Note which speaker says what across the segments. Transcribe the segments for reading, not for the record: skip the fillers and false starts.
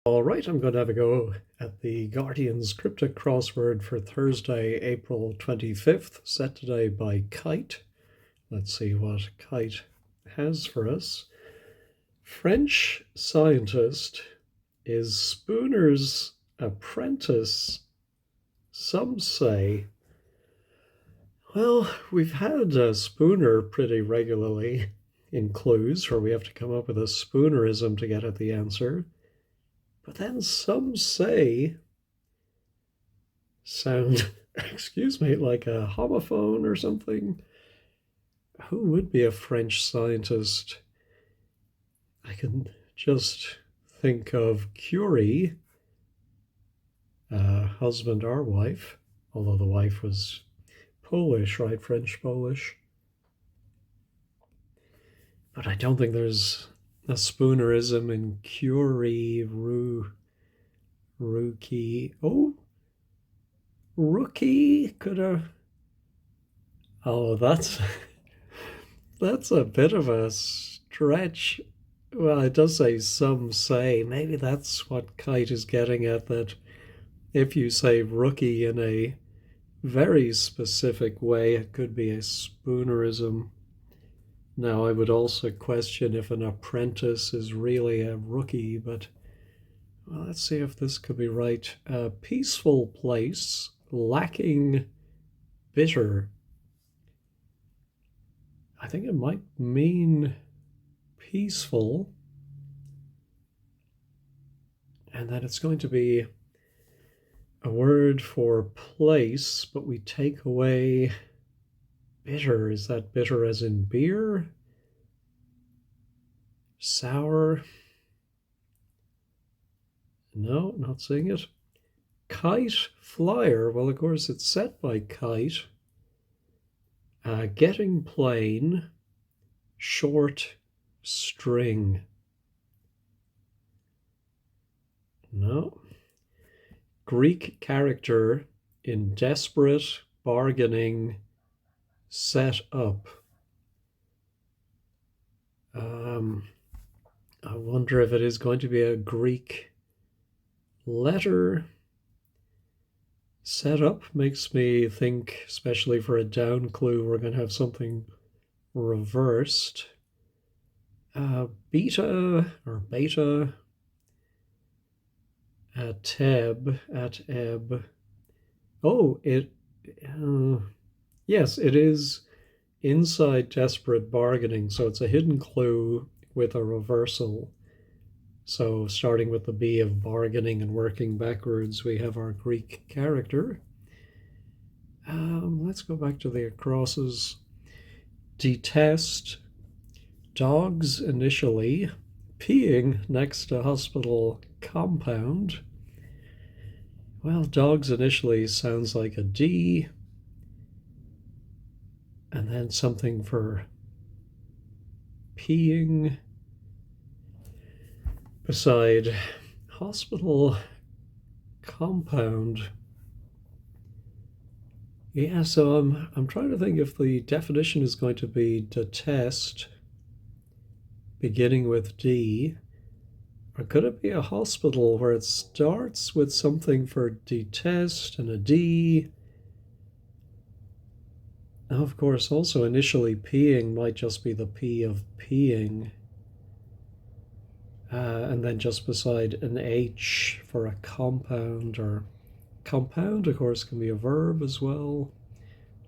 Speaker 1: All right, I'm going to have a go at the Guardian's Cryptic Crossword for Thursday, April 25th, set today by Kite. Let's see what Kite has for us. French scientist is Spooner's apprentice, some say. Well, we've had Spooner pretty regularly in clues where we have to come up with a Spoonerism to get at the answer. But then some say sound, excuse me, like a homophone or something. Who would be a French scientist? I can just think of Curie, husband or wife, although the wife was Polish, right? French Polish. But I don't think there's a Spoonerism in Curie, Rookie. Oh, Rookie could have. Oh, that's a bit of a stretch. Well, it does say some say. Maybe that's what Kite is getting at, that if you say rookie in a very specific way, it could be a Spoonerism. Now, I would also question if an apprentice is really a rookie, but well, let's see if this could be right. A peaceful place, lacking bitter. I think it might mean peaceful, and that it's going to be a word for place, but we take away bitter. Is that bitter as in beer? Sour? No, not seeing it. Kite flyer. Well, of course, it's set by Kite. Getting plain, short string. No. Greek character in desperate bargaining set up. I wonder if it is going to be a Greek letter. Set up makes me think, especially for a down clue, we're going to have something reversed. Beta or beta. At ebb. Oh, yes, it is inside desperate bargaining, so it's a hidden clue with a reversal. So starting with the B of bargaining and working backwards, we have our Greek character. Let's go back to the acrosses. Detest, dogs initially, peeing next to hospital compound. Well, dogs initially sounds like a D, and then something for peeing beside hospital compound. Yeah, so I'm trying to think if the definition is going to be detest, beginning with D, or could it be a hospital where it starts with something for detest and a D? Now, of course, also initially peeing might just be the P of peeing. And then just beside an H for a compound, or compound, of course, can be a verb as well,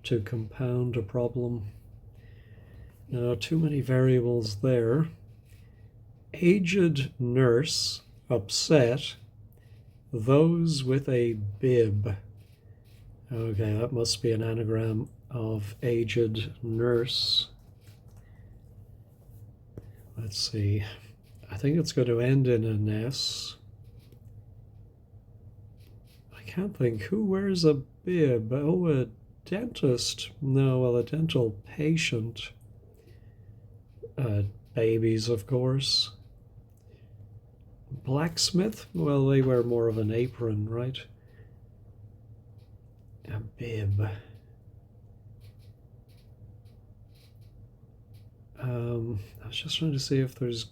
Speaker 1: to compound a problem. No, too many variables there. Aged nurse, upset, those with a bib. Okay, that must be an anagram of aged nurse. Let's see. I think it's going to end in an S. I can't think. Who wears a bib? Oh, a dentist. No, well, a dental patient. Babies, of course. Blacksmith? Well, they wear more of an apron, right? A bib. I was just trying to see if there's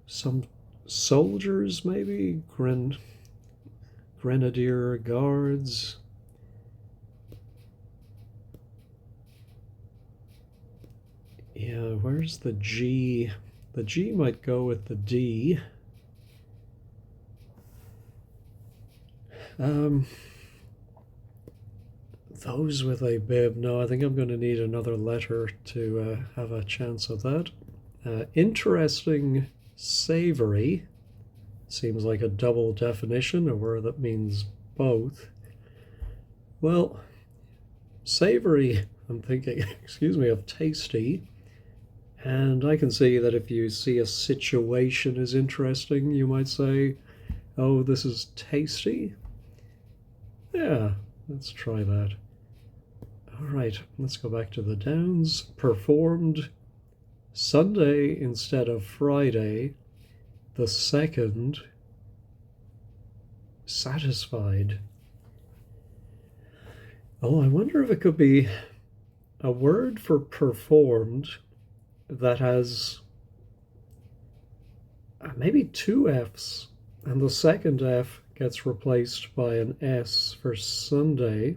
Speaker 1: some soldiers, maybe? Grenadier Guards. Yeah, where's the G? The G might go with the D. Those with a bib. No, I think I'm going to need another letter to have a chance of that. Interesting, savory. Seems like a double definition, a word that means both. Well, savory, I'm thinking, excuse me, of tasty. And I can see that if you see a situation as interesting, you might say, oh, this is tasty. Yeah, let's try that. All right, let's go back to the Downs. Performed Sunday instead of Friday, the 2nd, satisfied. Oh, I wonder if it could be a word for performed that has maybe 2 F's, and the second F gets replaced by an S for Sunday,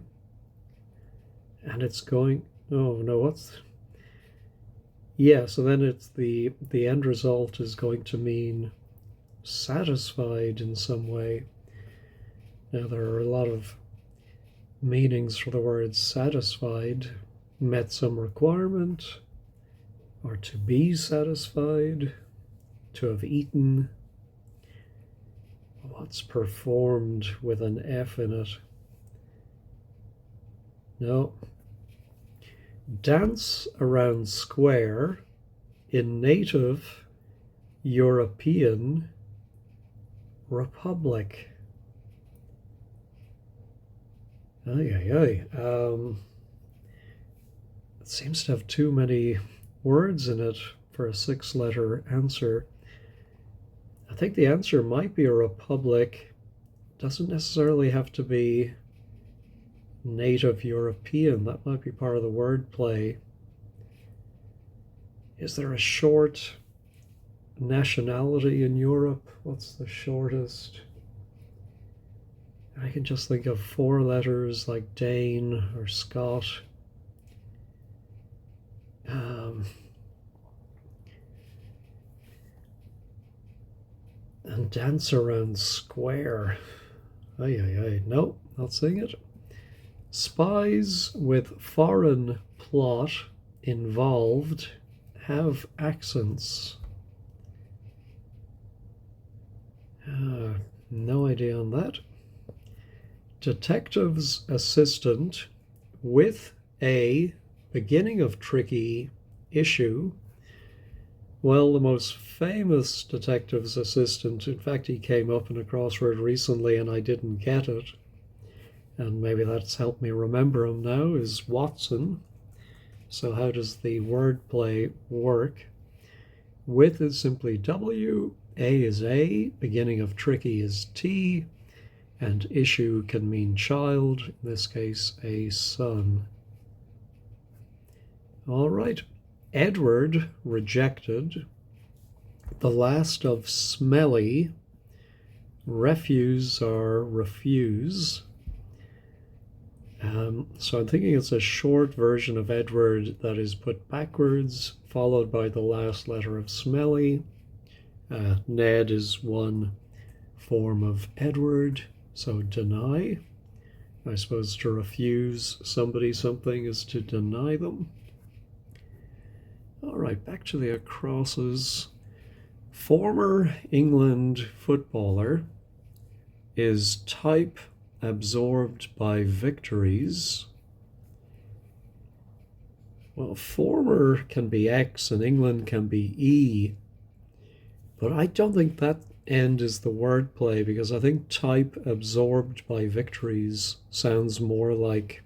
Speaker 1: and it's going, oh no, what's, yeah, so then it's the end result is going to mean satisfied in some way. Now there are a lot of meanings for the word satisfied. Met some requirement, or to be satisfied, to have eaten. What's performed with an F in it? No. Dance around square in native European republic. It seems to have too many words in it for a 6-letter answer. I think the answer might be a republic. Doesn't necessarily have to be native European. That might be part of the wordplay. Is there a short nationality in Europe? What's the shortest? I can just think of 4 letters like Dane or Scot. And dance around square. Nope, not saying it. Spies with foreign plot involved have accents. No idea on that. Detective's assistant with a beginning of tricky issue. Well, the most famous detective's assistant, in fact, he came up in a crossword recently and I didn't get it, and maybe that's helped me remember him now, is Watson. So how does the wordplay work? With is simply W, A is A, beginning of tricky is T, and issue can mean child, in this case a son. All right, Edward rejected. The last of smelly. Refuse or refuse. So I'm thinking it's a short version of Edward that is put backwards, followed by the last letter of smelly. Ned is one form of Edward, so deny. I suppose to refuse somebody something is to deny them. All right, back to the acrosses. Former England footballer is type absorbed by victories. Well, former can be X and England can be E, but I don't think that end is the wordplay, because I think type absorbed by victories sounds more like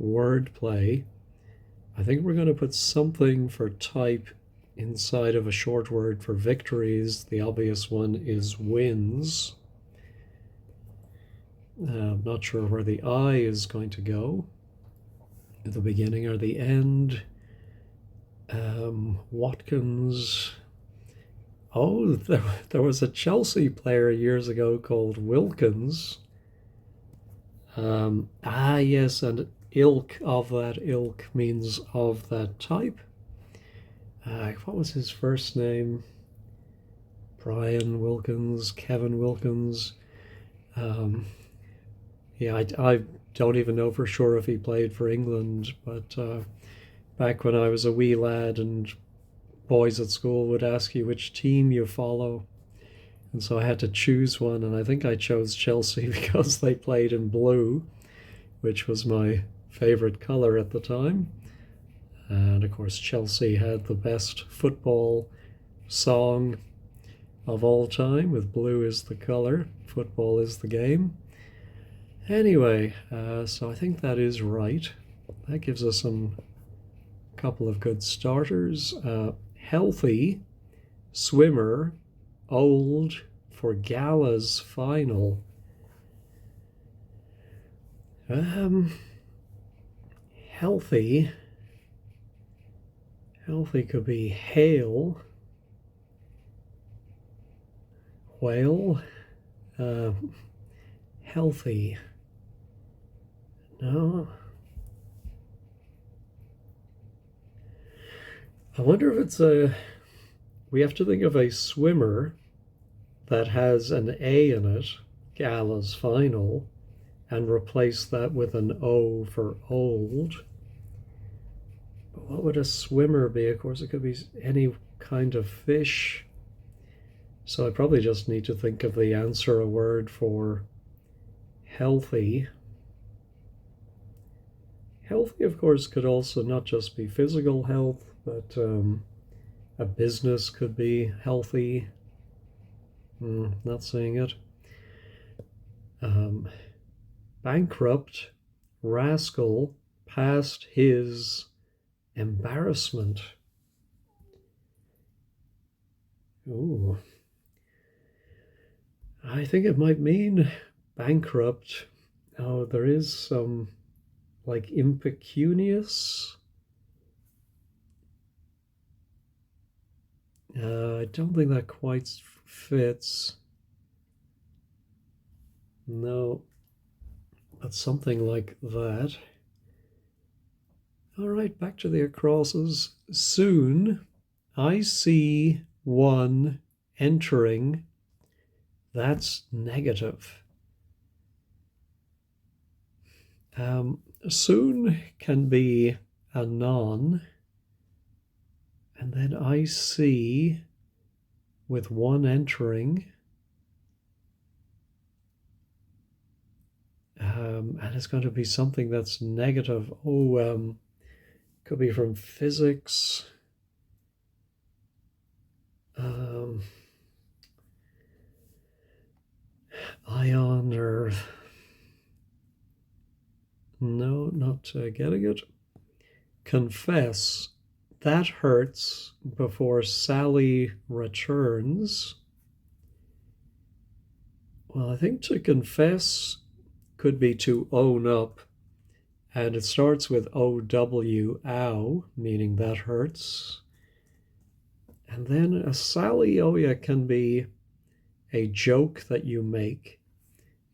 Speaker 1: wordplay. I think we're going to put something for type inside of a short word for victories. The obvious one is wins. I'm not sure where the I is going to go, at the beginning or the end. Watkins. Oh, there was a Chelsea player years ago called Wilkins. Yes, and ilk of that ilk means of that type. What was his first name? Brian Wilkins, Kevin Wilkins. Um, yeah, I don't even know for sure if he played for England, but back when I was a wee lad and boys at school would ask you which team you follow. And so I had to choose one, and I think I chose Chelsea because they played in blue, which was my favorite colour at the time. And of course, Chelsea had the best football song of all time, with blue is the colour, football is the game. Anyway, so I think that is right. That gives us some couple of good starters. Healthy, swimmer, old for Gala's final. Healthy. Healthy could be hail, whale, healthy. No. I wonder if it's a. We have to think of a swimmer that has an A in it, Gala's final, and replace that with an O for old. But what would a swimmer be? Of course, it could be any kind of fish. So I probably just need to think of the answer a word for healthy. Healthy, of course, could also not just be physical health, but a business could be healthy. Not seeing it. Bankrupt, rascal, past his embarrassment. Ooh. I think it might mean bankrupt. Oh, there is some like impecunious. I don't think that quite fits. No, but something like that. All right, back to the acrosses. Soon I see one entering. That's negative. Soon can be a non, and then I see with one entering, and it's going to be something that's negative. Oh, could be from physics. Ion or no, not getting it. Confess. That hurts before Sally returns. Well, I think to confess could be to own up, and it starts with OW, ow, meaning that hurts. And then a Sally, oh yeah, can be a joke that you make.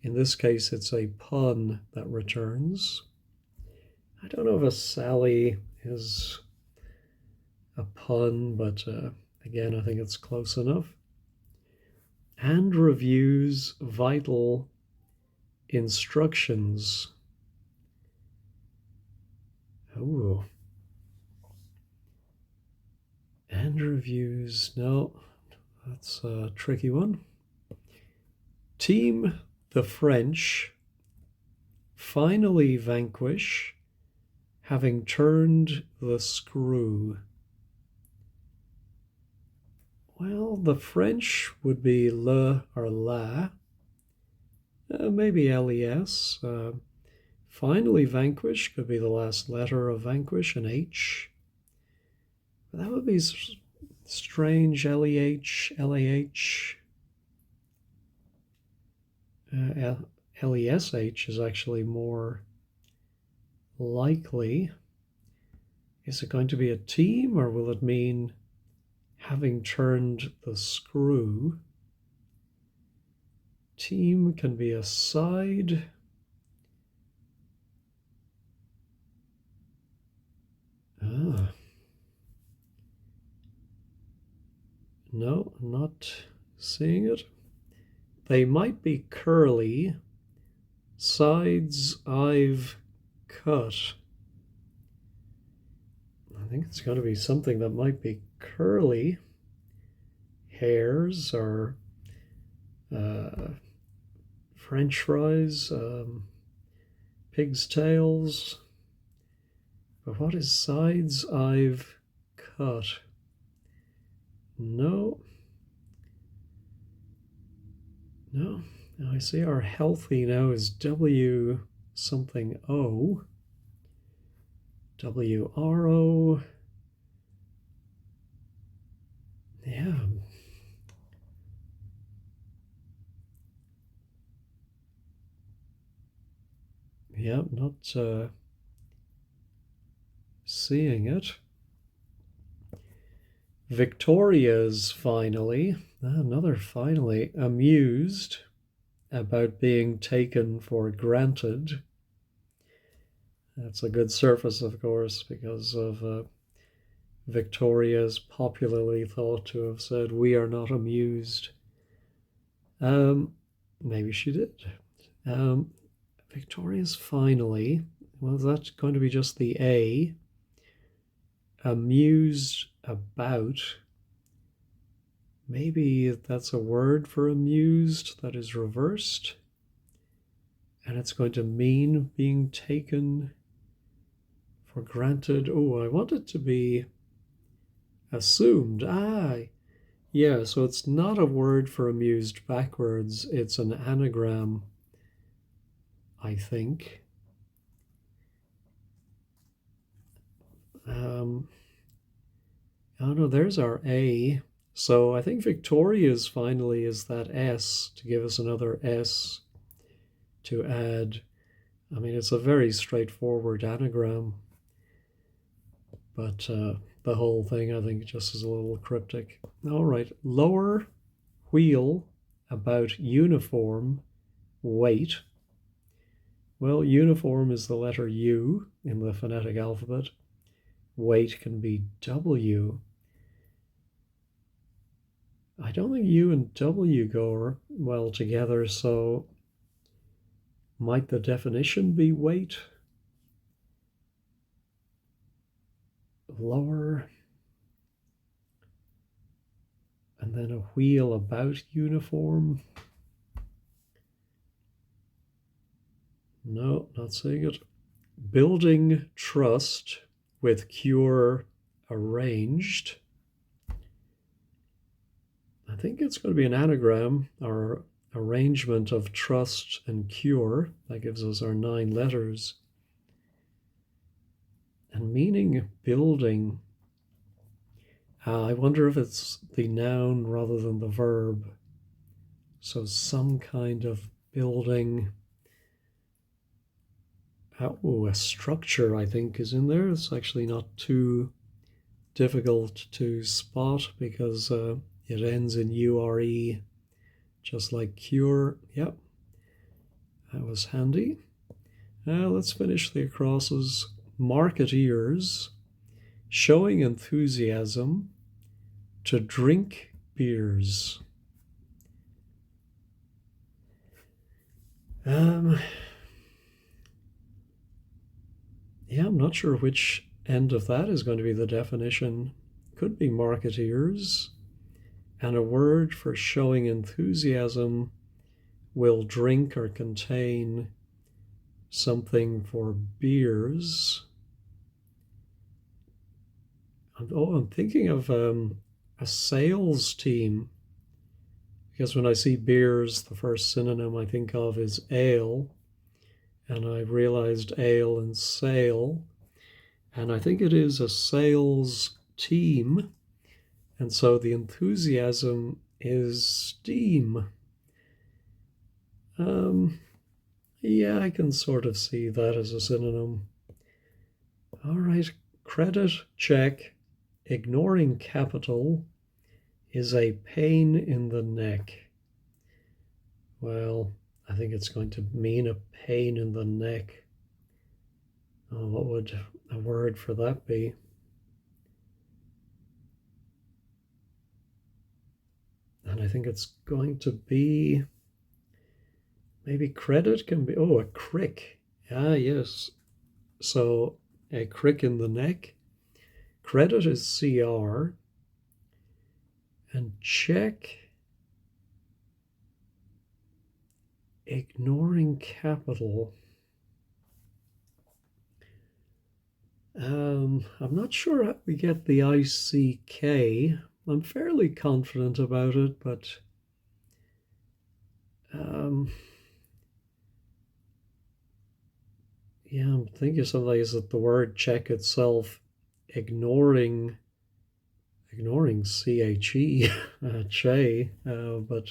Speaker 1: In this case, it's a pun that returns. I don't know if a Sally is a pun, but again, I think it's close enough. And reviews vital instructions. Oh. And reviews, no, that's a tricky one. Team the French finally vanquish, having turned the screw. Well, the French would be le or la, maybe les. Finally vanquish could be the last letter of vanquish, an H. That would be strange, LEH, LAH. LESH is actually more likely. Is it going to be a team, or will it mean having turned the screw. Team can be a side. Ah. No, I'm not seeing it. They might be curly. Sides I've cut. I think it's going to be something that might be curly. Hairs or French fries, pig's tails. But what is sides I've cut? No. No. Now I see our healthy now is W something O. WRO. Yeah. Yeah, not seeing it. Victoria's finally, another finally, amused about being taken for granted. That's a good surface, of course, because of Victoria's popularly thought to have said, "We are not amused." Maybe she did. Victoria's finally, well, that's going to be just the A. Amused about. Maybe that's a word for amused that is reversed. And it's going to mean being taken for granted. Oh, I want it to be assumed. Yeah, so it's not a word for amused backwards. It's an anagram, I think. Oh no, there's our A. So I think Victoria's finally is that S to give us another S to add. I mean, it's a very straightforward anagram, but the whole thing I think just is a little cryptic. All right, lower wheel about uniform weight. Well, uniform is the letter U in the phonetic alphabet. Weight can be W. I don't think U and W go well together, so might the definition be weight? Lower, and then a wheel about uniform. No, not seeing it. Building trust with cure arranged. I think it's going to be an anagram or arrangement of trust and cure. That gives us our 9 letters. And meaning building. I wonder if it's the noun rather than the verb. So some kind of building. A structure I think is in there. It's actually not too difficult to spot because it ends in URE, just like cure. Yep, that was handy. Let's finish the acrosses. Marketeers showing enthusiasm to drink beers. Yeah, I'm not sure which end of that is going to be the definition. Could be marketeers. And a word for showing enthusiasm will drink or contain something for beers. I'm thinking of a sales team, because when I see beers, the first synonym I think of is ale, and I realized ale and sale, and I think it is a sales team, and so the enthusiasm is steam. Yeah, I can sort of see that as a synonym. All right, credit check, ignoring capital, is a pain in the neck. Well, I think it's going to mean a pain in the neck. Oh, what would a word for that be? And I think it's going to be maybe credit can be, oh, a crick. Ah, yes. So a crick in the neck. Credit is CR. And check, ignoring capital. I'm not sure how we get the ICK. I'm fairly confident about it, but yeah, I'm thinking something is that the word check itself, ignoring CHE, che, but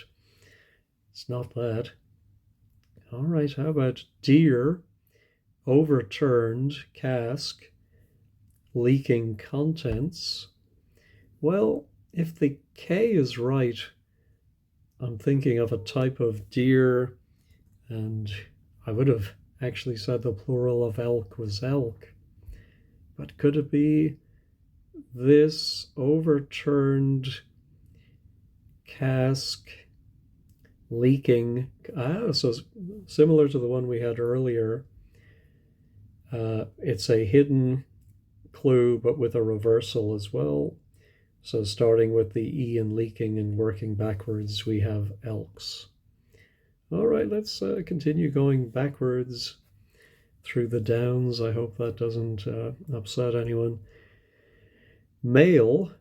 Speaker 1: it's not that. All right, how about deer, overturned, cask, leaking contents? Well, if the K is right, I'm thinking of a type of deer, and I would have actually said the plural of elk was elk. But could it be this overturned cask leaking? So similar to the one we had earlier. It's a hidden clue, but with a reversal as well. So starting with the E in leaking and working backwards, we have elks. All right, let's continue going backwards through the downs. I hope that doesn't upset anyone. Male,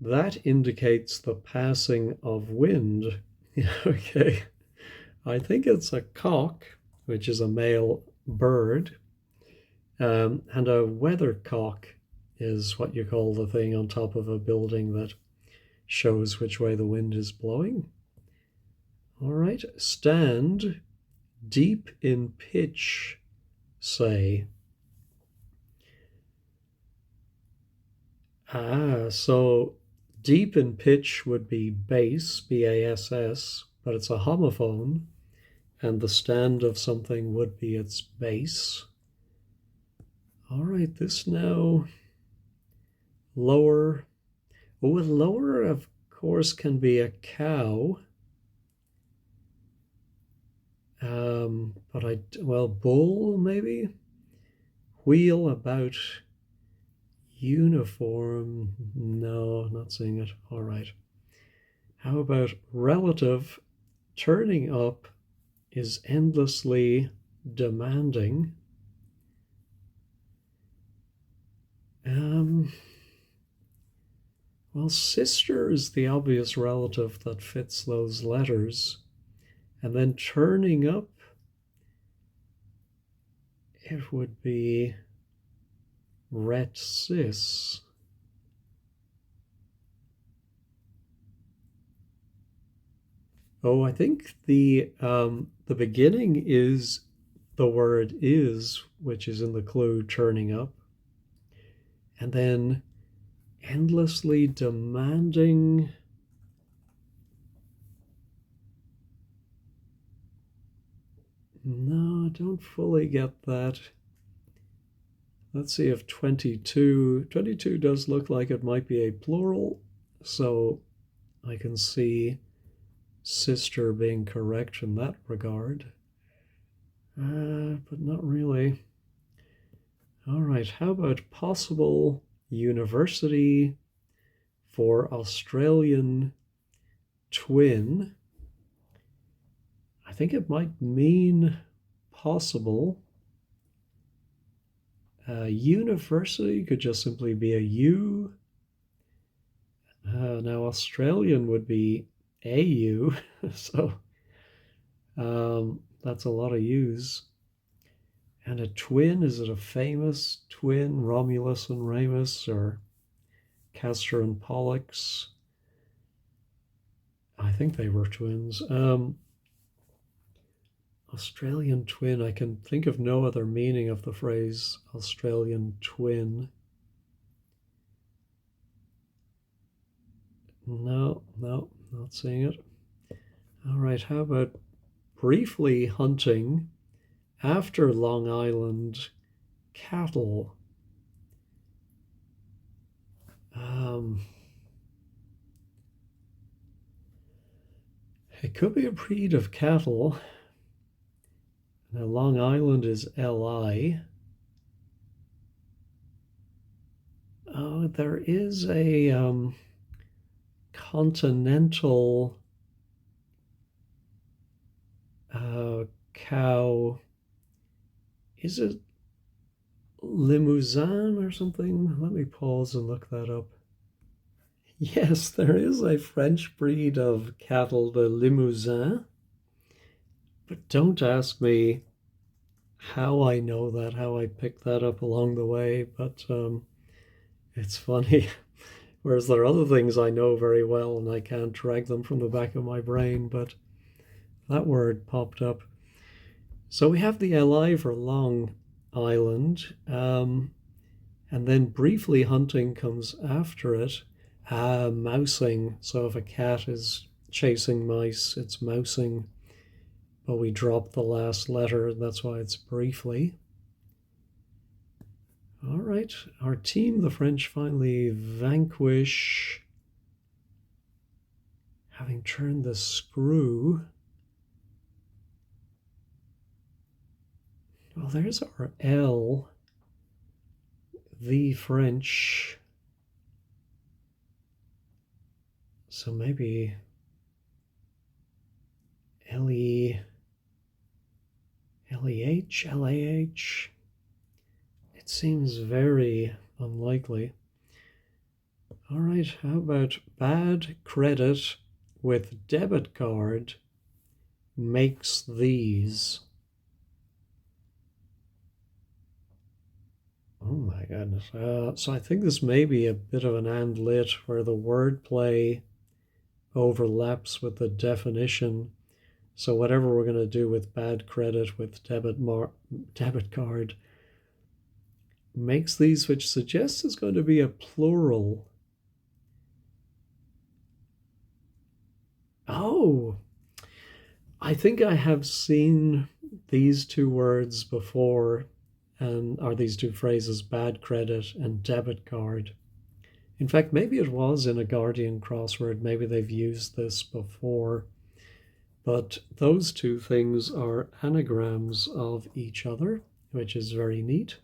Speaker 1: that indicates the passing of wind. Okay, I think it's a cock, which is a male bird, and a weathercock is what you call the thing on top of a building that shows which way the wind is blowing. All right, stand, deep in pitch, say. So deep in pitch would be bass, B-A-S-S, but it's a homophone, and the stand of something would be its base. All right, this now lower. Oh, a lower, of course, can be a cow. Bull maybe? Wheel, about, uniform. No, not seeing it. All right. How about relative? Turning up is endlessly demanding. Well, sister is the obvious relative that fits those letters. And then turning up, it would be ret cis. Oh, I think the beginning is the word is, which is in the clue turning up. And then endlessly demanding. No, I don't fully get that. Let's see if 22 does look like it might be a plural, so I can see sister being correct in that regard, but not really. All right, how about possible university for Australian twin? I think it might mean possible. University could just simply be a U. Now Australian would be AU, so that's a lot of U's. And a twin, is it a famous twin, Romulus and Remus, or Castor and Pollux? I think they were twins. Australian twin, I can think of no other meaning of the phrase Australian twin. No, no, not seeing it. All right, how about briefly hunting after Long Island cattle? Um, it could be a breed of cattle. Now, Long Island is LI. Oh, there is a continental cow. Is it Limousin or something? Let me pause and look that up. Yes, there is a French breed of cattle, the Limousin. But don't ask me how I know that, how I picked that up along the way. But it's funny. Whereas there are other things I know very well and I can't drag them from the back of my brain. But that word popped up. So we have the LI for Long Island. And then briefly hunting comes after it. Mousing. So if a cat is chasing mice, it's mousing. But we drop the last letter, that's why it's briefly. All right, our team, the French, finally vanquish, having turned the screw. Well, there's our L, the French. So maybe L-E, L-E-H, L-A-H. It seems very unlikely. All right, how about bad credit with debit card makes these? Oh my goodness. So I think this may be a bit of an and lit where the wordplay overlaps with the definition. So whatever we're going to do with bad credit with debit card makes these, which suggests it's going to be a plural. Oh, I think I have seen these two words before, and are these two phrases, bad credit and debit card. In fact, maybe it was in a Guardian crossword. Maybe they've used this before. But those two things are anagrams of each other, which is very neat.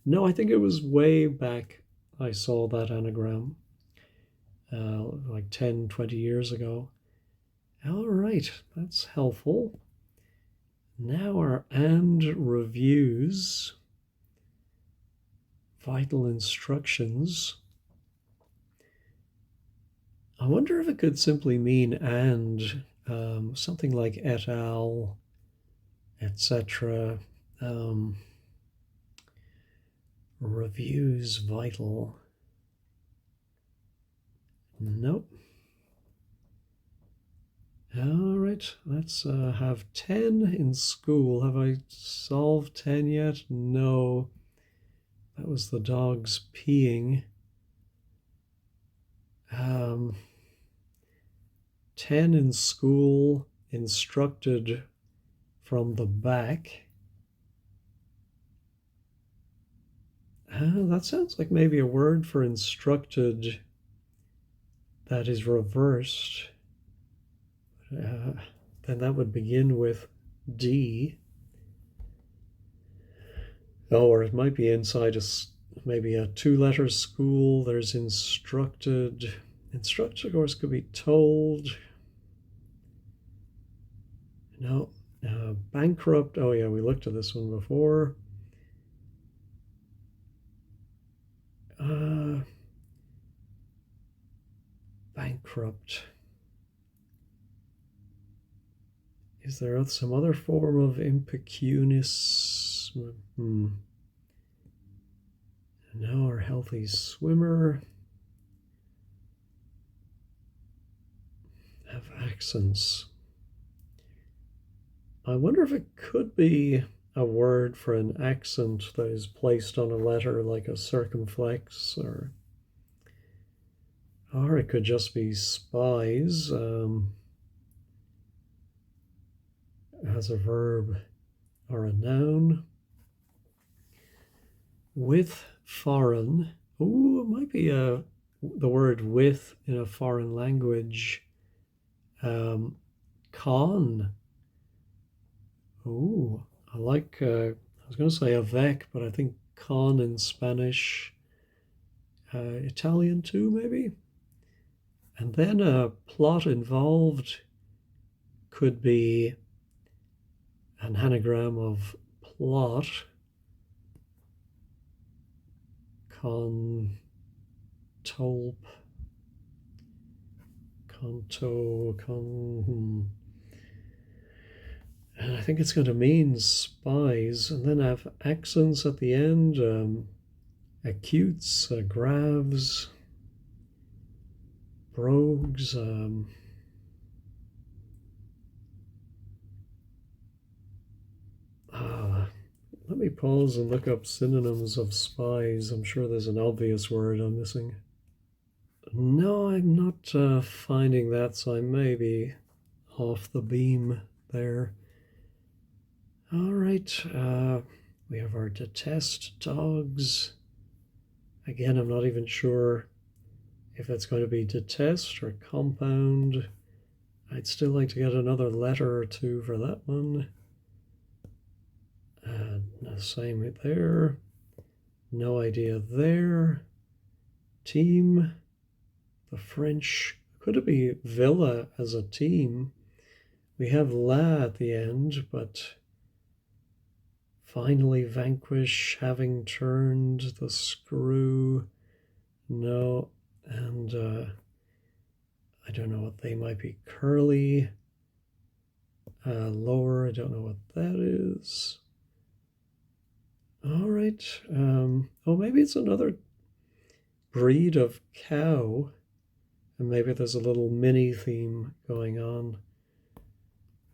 Speaker 1: No, I think it was way back I saw that anagram, like 10, 20 years ago. All right, that's helpful. Now our and reviews, vital instructions. I wonder if it could simply mean and, something like et al., etc. Reviews vital. Nope. All right, let's have 10 in school. Have I solved 10 yet? No. That was the dogs peeing. 10 in school, instructed from the back. That sounds like maybe a word for instructed that is reversed. Then that would begin with D. Oh, or it might be inside maybe a two-letter school. There's instructed. Instructed, of course, could be told. No. Bankrupt. Oh, yeah, we looked at this one before. Bankrupt. Is there some other form of impecunious? Now our healthy swimmer. Have accents. I wonder if it could be a word for an accent that is placed on a letter, like a circumflex, or Or it could just be spies as a verb or a noun. With foreign. Oh, it might be the word with in a foreign language. Con. Oh, I like, I was going to say avec, but I think con in Spanish, Italian too, maybe. And then a plot involved could be an anagram of plot. Con, tolp, conto, con. And I think it's going to mean spies, and then have accents at the end, acutes, graves, brogues. Let me pause and look up synonyms of spies. I'm sure there's an obvious word I'm missing. No, I'm not finding that, so I may be off the beam there. All right, we have our detest dogs. Again, I'm not even sure if it's going to be detest or compound. I'd still like to get another letter or two for that one. Same there. No idea there. Team. The French. Could it be villa as a team? We have la at the end, but finally vanquish, having turned the screw. No. And I don't know what they might be. Curly. Lower. I don't know what that is. All right. Oh, maybe it's another breed of cow. And maybe there's a little mini theme going on.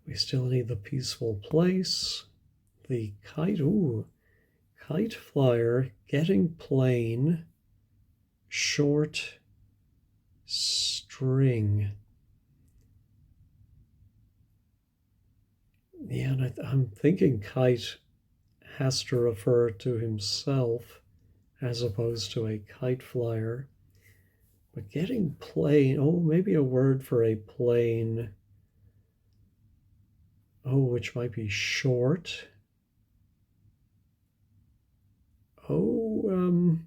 Speaker 1: We still need the peaceful place. The kite. Ooh. Kite flyer. Getting plane. Short string. Yeah, and I'm thinking kite has to refer to himself as opposed to a kite flyer. But getting plane, oh, maybe a word for a plane. Oh, which might be short. Oh,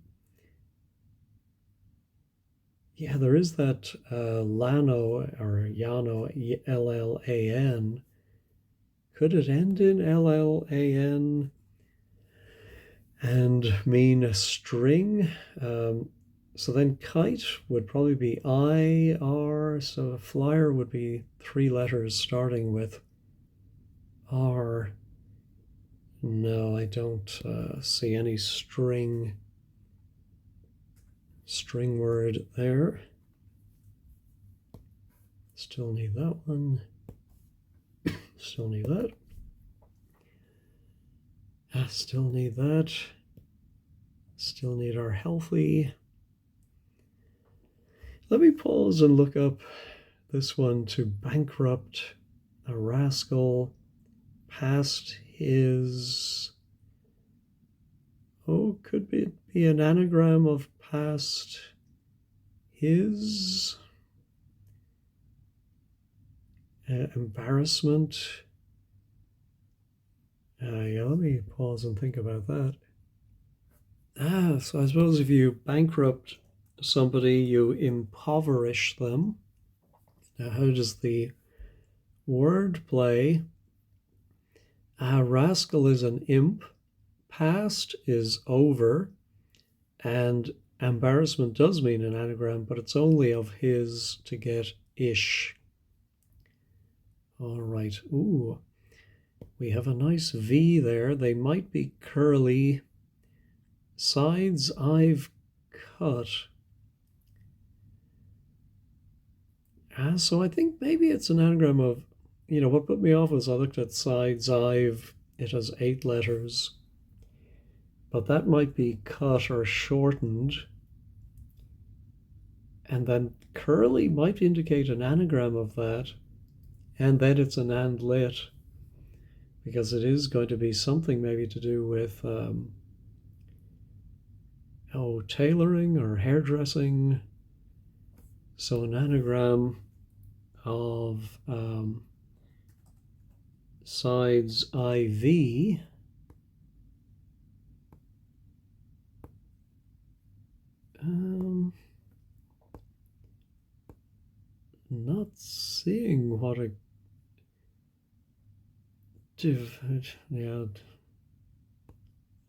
Speaker 1: yeah, there is that Lano or Yano, Llan. Could it end in Llan and mean a string? So then kite would probably be IR. So a flyer would be 3 letters starting with R. No, I don't see any string word there. Still need that one. Still need that. Still need that. Still need our healthy. Let me pause and look up this one. To bankrupt, a rascal, past his. Oh, could be an anagram of past his. Embarrassment. Yeah, let me pause and think about that. So I suppose if you bankrupt somebody, you impoverish them. Now, how does the word play? Rascal is an imp, past is over, and embarrassment does mean an anagram, but it's only of his to get ish. All right. Ooh, we have a nice V there. They might be curly. Sides I've cut. So I think maybe it's an anagram of, what put me off was I looked at sides it has 8 letters. But that might be cut or shortened. And then curly might indicate an anagram of that. And then it's an and lit, because it is going to be something maybe to do with tailoring or hairdressing. So an anagram of sides IV. Not seeing what a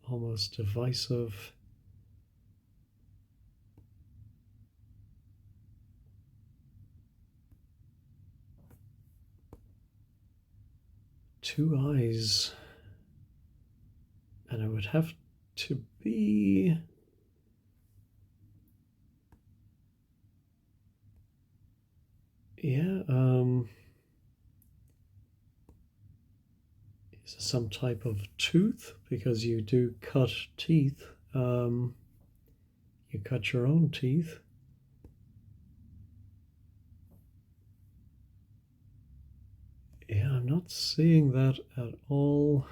Speaker 1: almost divisive. Two eyes, and it would have to be is it some type of tooth, because you do cut teeth. You cut your own teeth. Yeah, I'm not seeing that at all.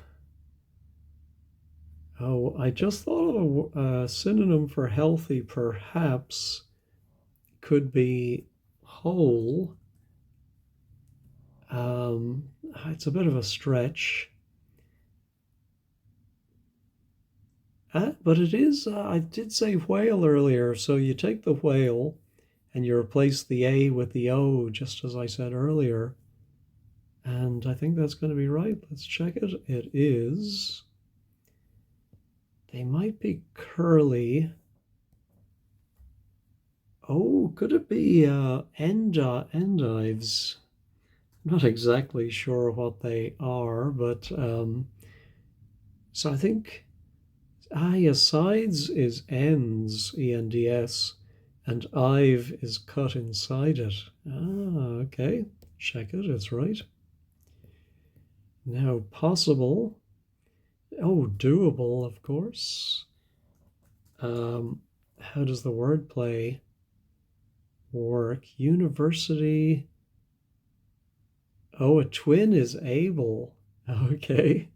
Speaker 1: Oh, I just thought of a synonym for healthy, perhaps could be whole. It's a bit of a stretch. But it is, I did say whale earlier, so you take the whale and you replace the A with the O, just as I said earlier. And I think that's going to be right. Let's check it. It is. They might be curly. Oh, could it be endives? Not exactly sure what they are, but so I think yes, sides is ends, ENDS, and I've is cut inside it. Okay, check it, it's right. Now possible, doable, of course. How does the wordplay work? University. Oh, a twin is able. Okay.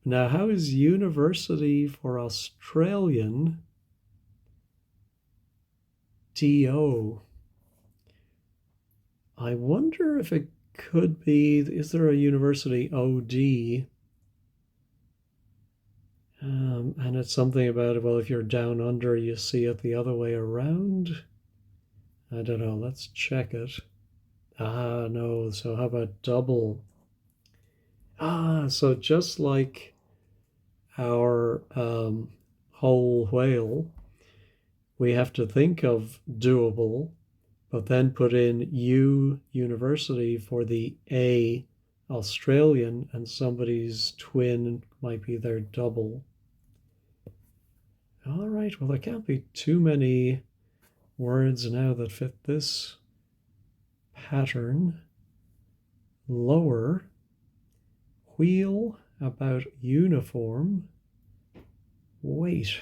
Speaker 1: Now, how is university for Australian? DO. I wonder if it could be, is there a university OD? And it's something about, well, if you're down under, you see it the other way around. I don't know. Let's check it. No. So how about double? So just like our whole whale, we have to think of doable, but then put in U university for the A Australian, and somebody's twin might be their double. All right, well, there can't be too many words now that fit this pattern. Lower, wheel, about uniform, weight.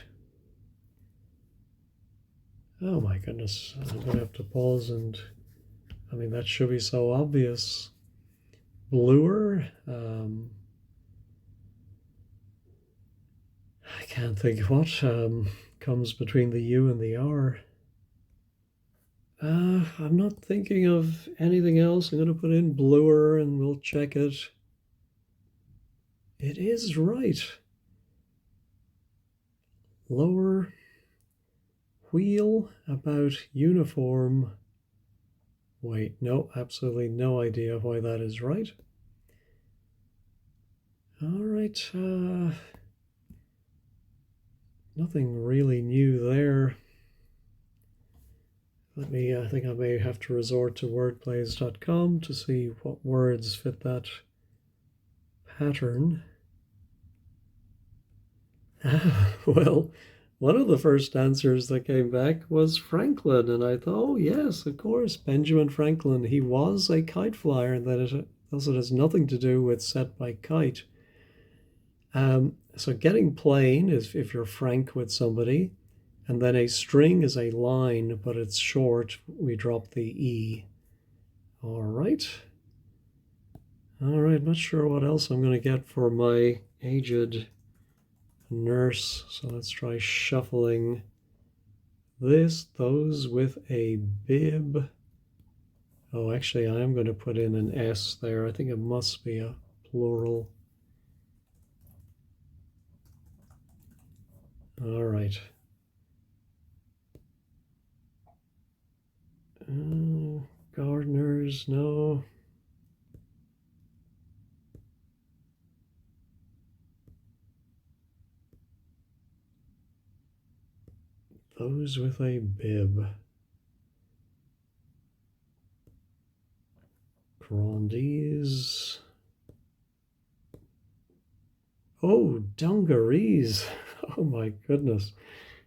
Speaker 1: Oh my goodness, I'm going to have to pause and, I mean, that should be so obvious. Bluer, I can't think what comes between the U and the R. I'm not thinking of anything else. I'm going to put in bluer and we'll check it. It is right. Lower, wheel, about uniform. Wait, no, absolutely no idea why that is right. All right, nothing really new there. I think I may have to resort to wordplays.com to see what words fit that pattern. Well, one of the first answers that came back was Franklin, and I thought, oh yes, of course, Benjamin Franklin. He was a kite flyer, and that it also has nothing to do with set by kite. So getting plain is if you're frank with somebody, And then a string is a line, but it's short. We drop the E. All right. All right, not sure what else I'm going to get for my aged nurse. So let's try shuffling this, those with a bib. Oh, actually, I am going to put in an S there. I think it must be a plural. All right. Gardeners, no. Those with a bib. Grandees. Oh, dungarees. Oh my goodness.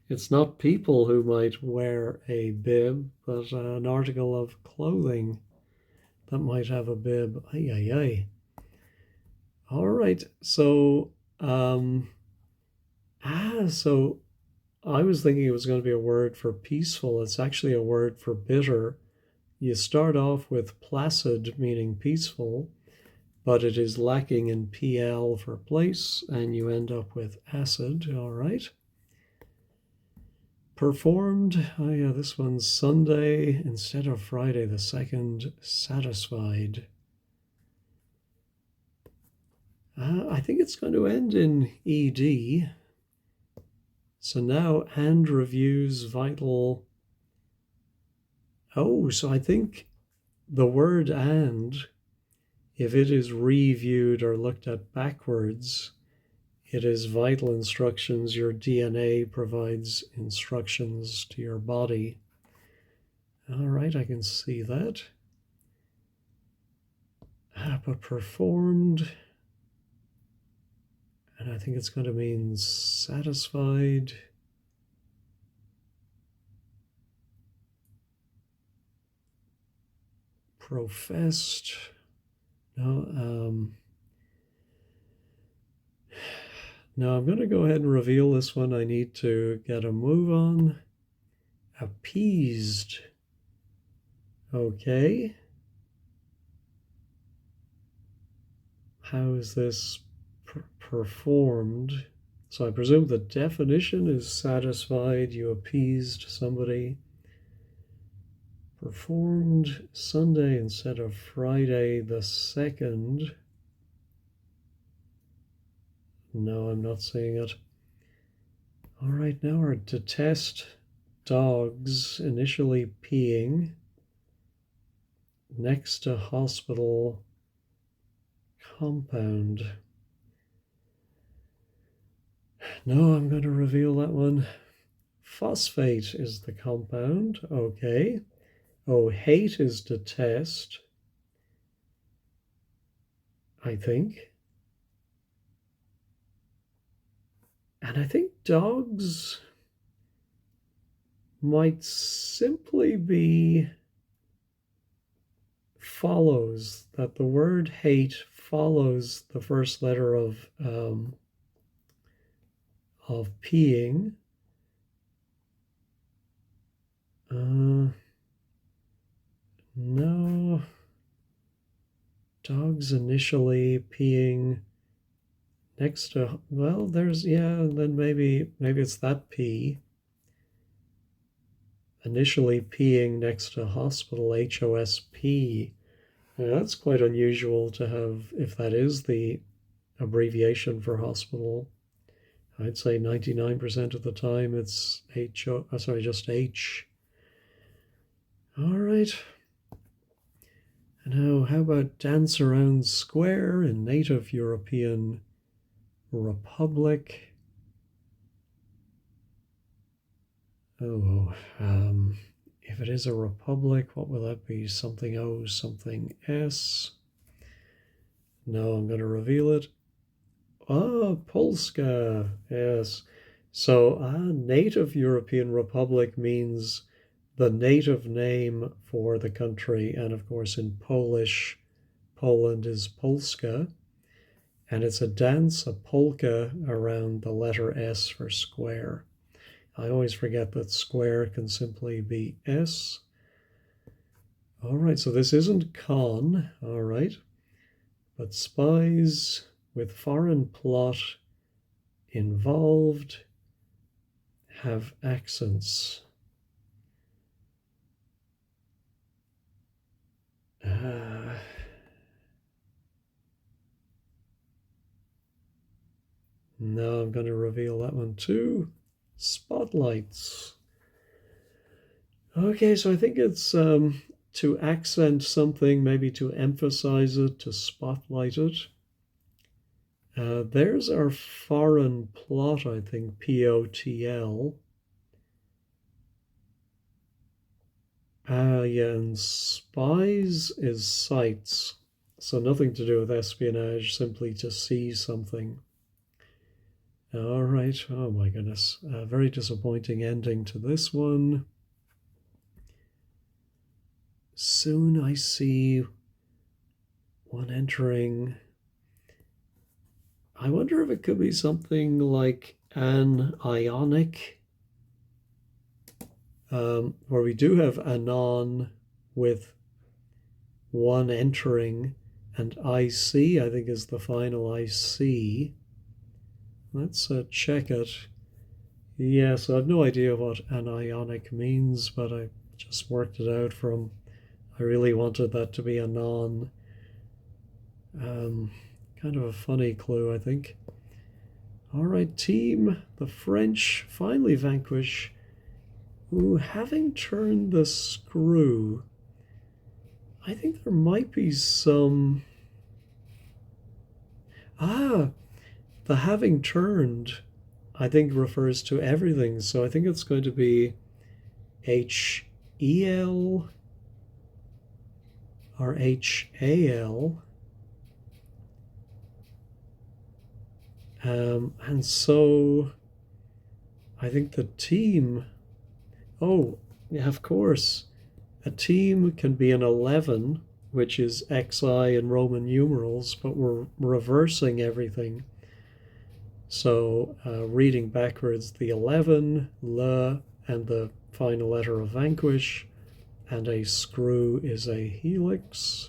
Speaker 1: It's not people who might wear a bib, but an article of clothing that might have a bib. Ay, ay, ay. All right. So I was thinking it was going to be a word for peaceful. It's actually a word for bitter. You start off with placid, meaning peaceful, but it is lacking in PL for place, and you end up with acid. All right. Performed. Oh, yeah, this one's Sunday instead of Friday the 2nd. Satisfied. I think it's going to end in ED. So now, and reviews vital. Oh, so I think the word and, if it is reviewed or looked at backwards, it is vital instructions. Your DNA provides instructions to your body. All right, I can see that. But performed, and I think it's going to mean satisfied. Professed. No, now I'm going to go ahead and reveal this one. I need to get a move on. Appeased. Okay. How is this performed? So I presume the definition is satisfied. You appeased somebody. Performed Sunday instead of Friday the 2nd. No, I'm not seeing it. All right, now we're to test dogs initially peeing next to hospital compound. No, I'm going to reveal that one. Phosphate is the compound. Okay. Oh, hate is to test, I think. And I think dogs might simply be follows, that the word hate follows the first letter of peeing. No. Dogs initially peeing next to, well, there's, yeah, then maybe it's that P. Initially peeing next to hospital, HOSP. Now, that's quite unusual to have, if that is the abbreviation for hospital. I'd say 99% of the time it's just H. All right. Now, how about dance around square in native European republic? Oh, if it is a republic, what will that be? Something O, something S. No, I'm going to reveal it. Ah, Polska, yes. So, native European republic means the native name for the country, and of course in Polish, Poland is Polska, and it's a dance, a polka, around the letter S for square. I always forget that square can simply be S. All right, so this isn't con, all right, but spies with foreign plot involved have accents. No, I'm going to reveal that one too. Spotlights. Okay, so I think it's to accent something, maybe to emphasize it, to spotlight it. There's our foreign plot, I think, POTL. Yeah, and spies is sights. So nothing to do with espionage, simply to see something. All right. Oh my goodness. Very disappointing ending to this one. Soon I see one entering. I wonder if it could be something like an ionic, where we do have anon with one entering, and IC, I think, is the final IC. Let's check it. Yes, I have no idea what an ionic means, but I just worked it out from, I really wanted that to be a non. Kind of a funny clue, I think. All right, team, the French finally vanquish, who, having turned the screw, I think there might be some. The having turned, I think, refers to everything. So I think it's going to be HEL or HAL. And so I think the team, oh, yeah, of course, a team can be an 11, which is XI in Roman numerals, but we're reversing everything. So reading backwards, the 11, le, and the final letter of vanquish, and a screw is a helix.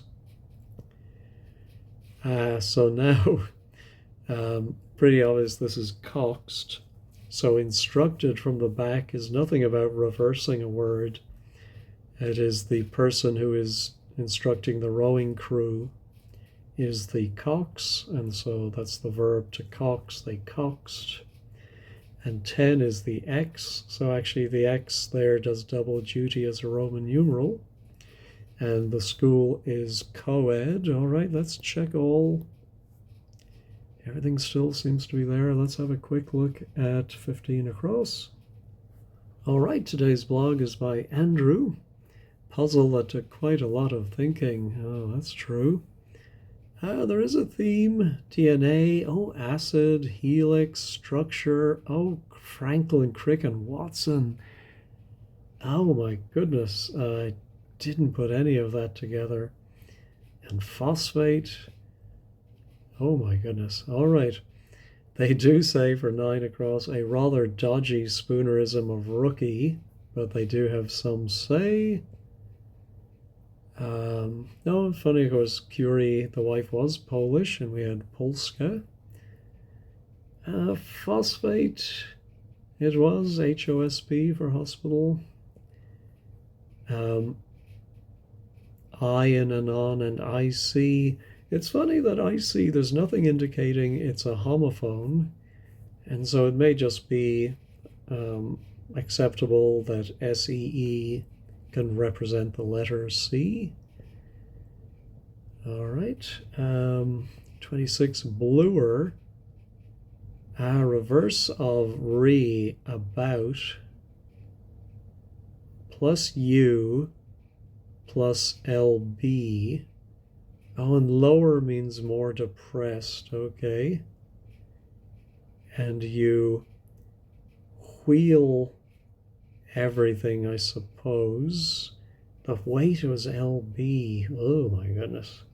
Speaker 1: So now, pretty obvious this is coxed. So instructed from the back is nothing about reversing a word. It is the person who is instructing the rowing crew is the cox, and so that's the verb to cox, they coxed. And 10 is the X, so actually the X there does double duty as a Roman numeral. And the school is co-ed. All right, let's check all. Everything still seems to be there. Let's have a quick look at 15 across. All right, today's blog is by Andrew. Puzzle that took quite a lot of thinking. Oh, that's true. There is a theme. DNA. Oh, acid, helix, structure. Oh, Franklin, Crick, and Watson. Oh my goodness. I didn't put any of that together. And phosphate. Oh my goodness. All right. They do say for 9 across a rather dodgy spoonerism of rookie, but they do have some say. No, funny, of course, Curie, the wife, was Polish, and we had Polska. Phosphate, it was HOSP for hospital. I and anon and IC. It's funny that IC, there's nothing indicating it's a homophone, and so it may just be acceptable that SEE can represent the letter C. All right, 26, bluer, reverse of re, about, plus U, plus LB. Oh, and lower means more depressed, okay. And you wheel everything, I suppose. The weight was LB. Oh my goodness.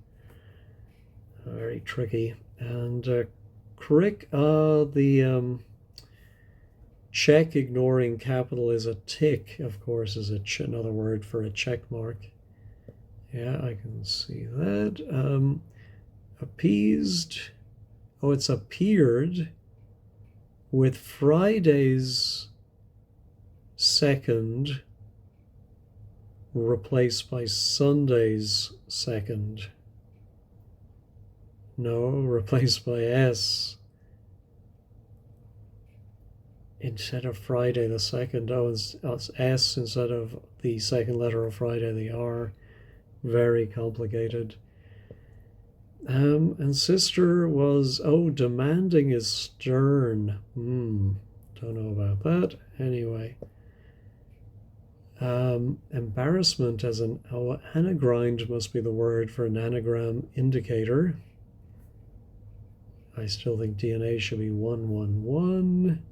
Speaker 1: Very tricky. And Crick, the check ignoring capital is a tick, of course, is another word for a check mark. Yeah, I can see that. Appeased. Oh, it's appeared with Friday's second replaced by Sunday's second. No, replaced by S instead of Friday the second. Oh, it's S instead of the second letter of Friday, the R. Very complicated. And sister was, demanding is stern. Don't know about that. Anyway. Embarrassment as an anagrind must be the word for an anagram indicator. I still think DNA should be 111.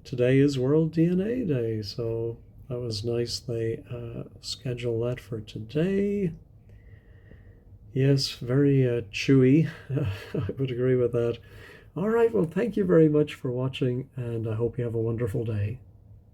Speaker 1: Today is World DNA Day, so that was nice. They scheduled that for today. Yes, very chewy. I would agree with that. All right, well, thank you very much for watching, and I hope you have a wonderful day.